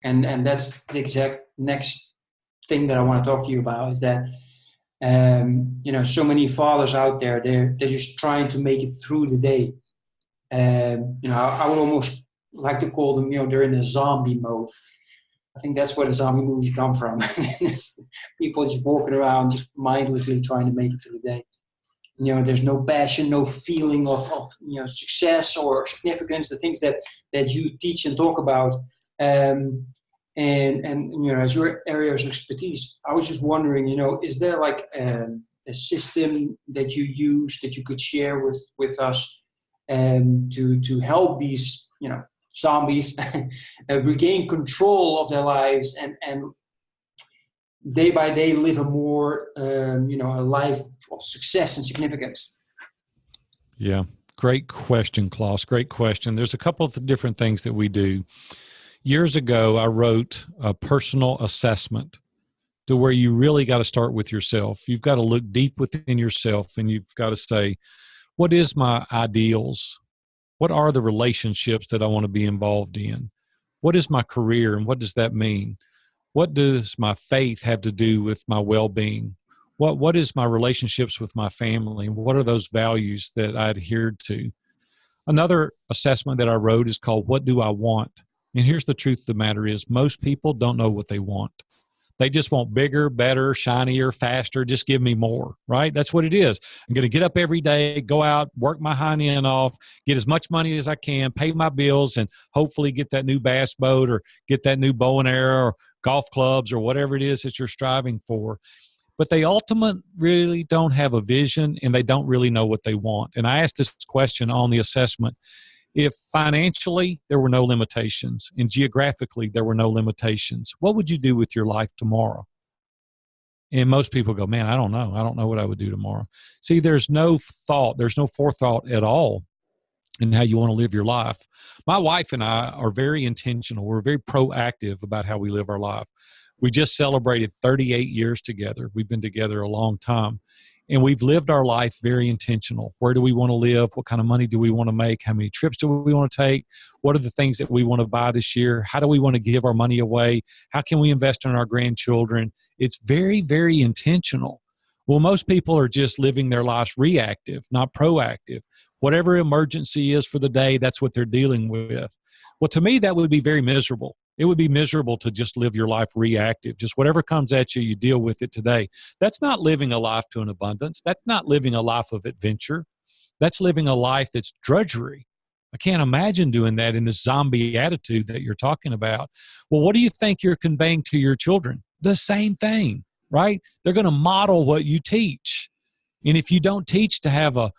And that's the exact next thing that I want to talk to you about, is that so many fathers out there, they're just trying to make it through the day. I would almost like to call them, they're in a zombie mode. I think that's where the zombie movies come from. People just walking around, just mindlessly trying to make it through the day. There's no passion, no feeling of success or significance, the things that you teach and talk about. And as your area of expertise, I was just wondering, is there like a system that you use that you could share with us to help these, zombies regain control of their lives and day by day live a more, a life of success and significance? Yeah. Great question, Klaus. Great question. There's a couple of different things that we do. Years ago, I wrote a personal assessment to where you really got to start with yourself. You've got to look deep within yourself, and you've got to say, what is my ideals? What are the relationships that I want to be involved in? What is my career, and what does that mean? What does my faith have to do with my well-being? What is my relationships with my family? What are those values that I adhered to? Another assessment that I wrote is called, what do I want? And here's the truth of the matter is, most people don't know what they want. They just want bigger, better, shinier, faster. Just give me more, right? That's what it is. I'm going to get up every day, go out, work my hind end off, get as much money as I can, pay my bills, and hopefully get that new bass boat or get that new bow and arrow or golf clubs or whatever it is that you're striving for. But they ultimately really don't have a vision, and they don't really know what they want. And I asked this question on the assessment. If financially there were no limitations and geographically there were no limitations, what would you do with your life tomorrow? And most people go, man, I don't know. I don't know what I would do tomorrow. See, there's no thought, there's no forethought at all in how you want to live your life. My wife and I are very intentional. We're very proactive about how we live our life. We just celebrated 38 years together. We've been together a long time. And we've lived our life very intentional. Where do we want to live? What kind of money do we want to make? How many trips do we want to take? What are the things that we want to buy this year? How do we want to give our money away? How can we invest in our grandchildren? It's very, very intentional. Well, most people are just living their lives reactive, not proactive. Whatever emergency is for the day, that's what they're dealing with. Well, to me, that would be very miserable. It would be miserable to just live your life reactive. Just whatever comes at you, you deal with it today. That's not living a life to an abundance. That's not living a life of adventure. That's living a life that's drudgery. I can't imagine doing that in this zombie attitude that you're talking about. Well, what do you think you're conveying to your children? The same thing, right? They're going to model what you teach. And if you don't teach to have a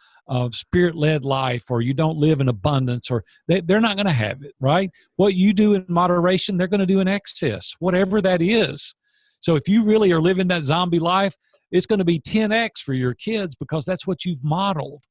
spirit-led life, or you don't live in abundance, or they're not going to have it, right? What you do in moderation, they're going to do in excess, whatever that is. So if you really are living that zombie life, it's going to be 10x for your kids, because that's what you've modeled.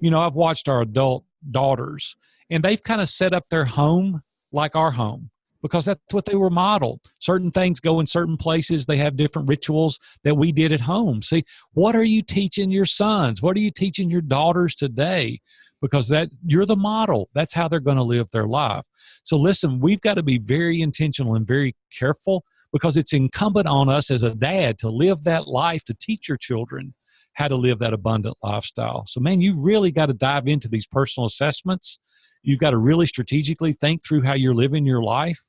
I've watched our adult daughters, and they've kind of set up their home like our home, because that's what they were modeled. Certain things go in certain places. They have different rituals that we did at home. See, what are you teaching your sons? What are you teaching your daughters today? Because you're the model. That's how they're going to live their life. So listen, we've got to be very intentional and very careful, because it's incumbent on us as a dad to live that life, to teach your children how to live that abundant lifestyle. So man, you really got to dive into these personal assessments. You've got to really strategically think through how you're living your life.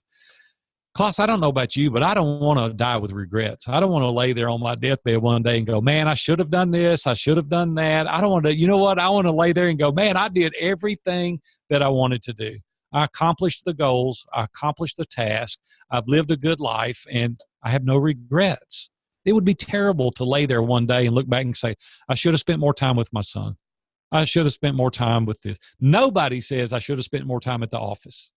Klaus, I don't know about you, but I don't want to die with regrets. I don't want to lay there on my deathbed one day and go, man, I should have done this. I should have done that. I don't want to, you know what? I want to lay there and go, man, I did everything that I wanted to do. I accomplished the goals. I accomplished the task. I've lived a good life, and I have no regrets. It would be terrible to lay there one day and look back and say, I should have spent more time with my son. I should have spent more time with this. Nobody says I should have spent more time at the office.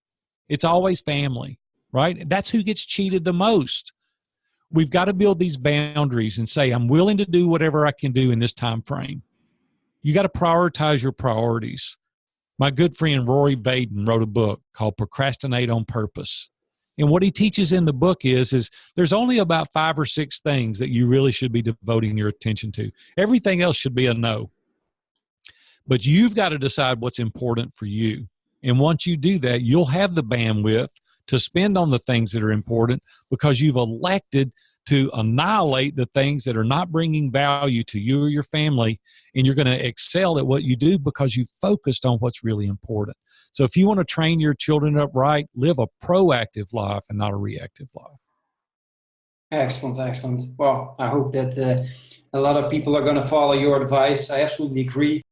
It's always family, right? That's who gets cheated the most. We've got to build these boundaries and say, I'm willing to do whatever I can do in this time frame. You got to prioritize your priorities. My good friend Rory Vaden wrote a book called Procrastinate on Purpose. And what he teaches in the book is there's only about 5 or 6 things that you really should be devoting your attention to. Everything else should be a no. But you've got to decide what's important for you. And once you do that, you'll have the bandwidth to spend on the things that are important because you've elected to annihilate the things that are not bringing value to you or your family, and you're going to excel at what you do because you focused on what's really important. So if you want to train your children up right, live a proactive life and not a reactive life. Excellent, excellent. Well, I hope that a lot of people are going to follow your advice. I absolutely agree.